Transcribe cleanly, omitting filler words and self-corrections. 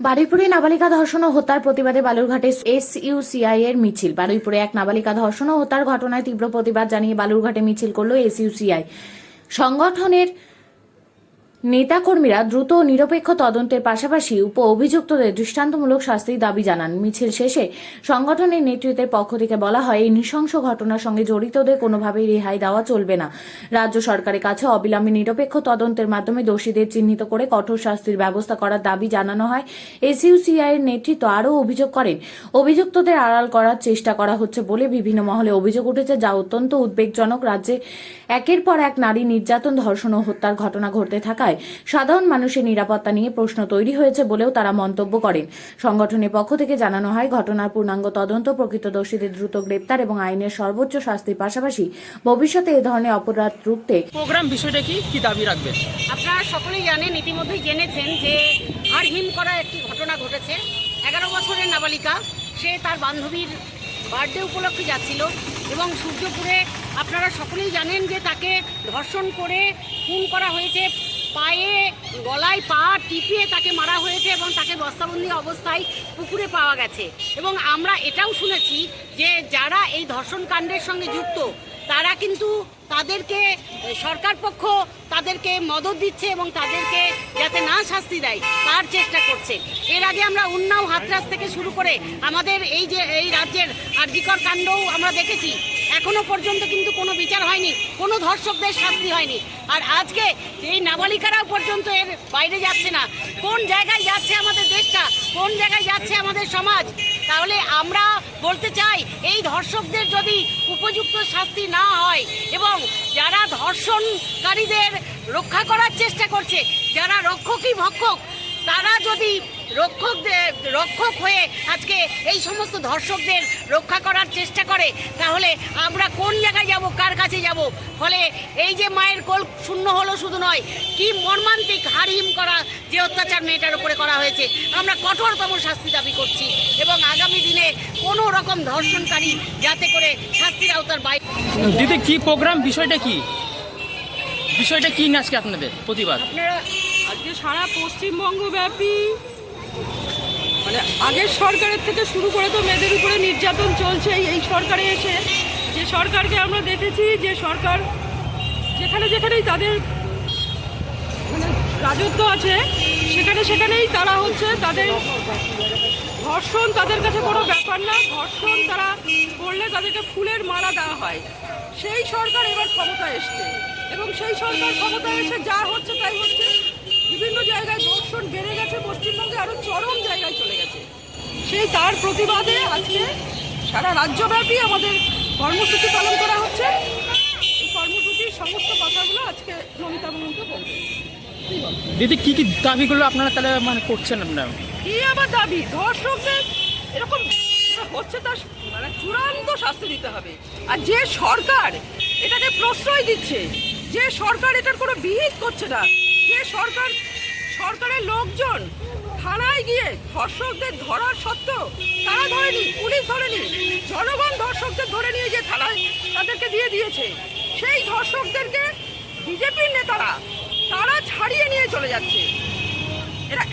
বারুইপুরে নাবালিকা ধর্ষণ ও হত্যার প্রতিবাদে বালুরঘাটে এসইউসিআই এর মিছিল। বারুইপুরে এক নাবালিকা ধর্ষণ ও হত্যার ঘটনায় তীব্র প্রতিবাদ জানিয়ে বালুরঘাটে মিছিল করল এসইউসিআই। সংগঠনের নেতাকর্মীরা দ্রুত ও নিরপেক্ষ তদন্তের পাশাপাশি অভিযুক্তদের দৃষ্টান্তমূলক শাস্তির দাবি জানান। মিছিল শেষে সংগঠনের নেতৃত্বের পক্ষ থেকে বলা হয়, এই নৃশংস ঘটনার সঙ্গে জড়িতদের কোনোভাবেই রেহাই দেওয়া চলবে না। রাজ্য সরকারের কাছে অবিলম্বে নিরপেক্ষ তদন্তের মাধ্যমে দোষীদের চিহ্নিত করে কঠোর শাস্তির ব্যবস্থা করার দাবি জানানো হয়। এসইউসিআই এর নেতৃত্ব আরও অভিযোগ করেন, অভিযুক্তদের আড়াল করার চেষ্টা করা হচ্ছে বলে বিভিন্ন মহলে অভিযোগ উঠেছে, যা অত্যন্ত উদ্বেগজনক। রাজ্যে একের পর এক নারী নির্যাতন, ধর্ষণ ও হত্যার ঘটনা ঘটতে থাকায় সাধারণ মানুষের নিরাপত্তা নিয়ে প্রশ্ন তৈরি হয়েছে বলেও তারা মন্তব্য করেন। সংগঠনের পক্ষ থেকে জানানো হয়, ঘটনার পূর্ণাঙ্গ তদন্ত, প্রকৃত দোষীদের দ্রুত গ্রেপ্তার এবং আইনের সর্বোচ্চ শাস্তির পাশাপাশি ভবিষ্যতে এ ধরনের অপরাধ রুখতে প্রোগ্রাম বিষয়টা কি দাবি রাখবেন? আপনারা সকলেই জানেন, ইতিমধ্যেই জেনেছেন যে হাড়হিম করা একটি ঘটনা ঘটেছে। 11 বছরের নাবালিকা, সে তার বান্ধবীর বার্থডে উপলক্ষে যাচ্ছিল এবং সূর্যপুরে আপনারা সকলেই জানেন যে তাকে ধর্ষণ করে খুন করা হয়েছে। পায়ে গলায় পা টিপিয়ে তাকে মারা হয়েছে এবং তাকে বস্তাবন্দি অবস্থায় পুকুরে পাওয়া গেছে। এবং আমরা এটাও শুনেছি যে যারা এই ধর্ষণ কাণ্ডের সঙ্গে যুক্ত তারা কিন্তু তাদেরকে সরকার পক্ষ তাদেরকে মদত দিচ্ছে এবং তাদেরকে যাতে না শাস্তি দেয় তার চেষ্টা করছে। এর আগে আমরা উন্নাও, হাতরাস থেকে শুরু করে আমাদের এই রাজ্যের আরজিকর কাণ্ডও আমরা দেখেছি। এখনো পর্যন্ত কিন্তু কোনো বিচার হয়নি, কোনো ধর্ষকদের শাস্তি হয়নি। আর আজকে এই নাবালিকারাও পর্যন্ত এর বাইরে যাচ্ছে না। কোন জায়গায় যাচ্ছে আমাদের দেশটা, কোন জায়গায় যাচ্ছে আমাদের সমাজ? তাহলে আমরা বলতে চাই, এই ধর্ষকদের যদি উপযুক্ত শাস্তি না হয় এবং যারা ধর্ষণকারীদের রক্ষা করার চেষ্টা করছে, যারা রক্ষকই ভক্ষক, তারা যদি রক্ষক হয়ে আজকে এই সমস্ত ধর্ষকদের রক্ষা করার চেষ্টা করে, তাহলে আমরা কোন জায়গায় যাব, কার কাছে যাব? ফলে এই যে মায়ের কোল শূন্য হলো শুধু নয়, কি মর্মান্তিক হাড়হিম করা যে অত্যাচার মেয়েটার উপরে করা হয়েছে, আমরা কঠোরতম শাস্তি দাবি করছি এবং আগামী দিনে কোনো রকম ধর্ষণকারী যাতে করে শাস্তির আওতার বাইরে। দিদি, কি প্রোগ্রাম বিষয়টা কি আজকে আপনাদের প্রতিবাদ? আপনারা আজকে সারা পশ্চিমবঙ্গ ব্যাপী মানে আগের সরকারের থেকে শুরু করে তো মেয়েদের উপরে নির্যাতন চলছে। এই সরকারে এসে যে সরকারকে আমরা দেখেছি, যে সরকার যেখানেই তাদের মানে রাজত্ব আছে, সেখানেই তারা তাদের ধর্ষণ তাদের কাছে কোনো ব্যাপার না। ধর্ষণ তারা করলে তাদেরকে ফুলের মালা দেওয়া হয়। সেই সরকার এবার ক্ষমতায় এসছে এবং সেই সরকার ক্ষমতায় এসে যা হচ্ছে তাই হচ্ছে। বিভিন্ন জায়গায় ধর্ষণ বেড়ে গেছে, পশ্চিমবঙ্গে আরও চরম জায়গায় চলে গেছে। তার প্রতিবাদে আজকে সারা রাজ্যব্যাপী আমাদের কর্মসূচি পালন করা হচ্ছে। এই কর্মসূচির সমস্ত কথাগুলো আজকে নমিতা মহন্ত বলবে। দিদি, কি দাবিগুলো আপনারা তাহলে করছেন? আপনারা কি আবার দাবি? ধর্ষকদের এরকম হচ্ছে তার মানে চূড়ান্ত শাস্তি দিতে হবে। আর যে সরকার এটাকে প্রশ্রয় দিচ্ছে, যে সরকার এটার কোনো বিহিত করছে না, যে সরকারের লোকজন থানায় গিয়ে ধর্ষকদের ধরার সত্ত্বেও তারা ধরেনি, পুলিশ ধরেনি, জনগণ ধর্ষকদের ধরে নিয়ে গিয়ে থানায় তাদেরকে দিয়ে দিয়েছে। সেই ধর্ষকদেরকে বিজেপির নেতারা তারা ছাড়িয়ে নিয়ে চলে যাচ্ছে। এরা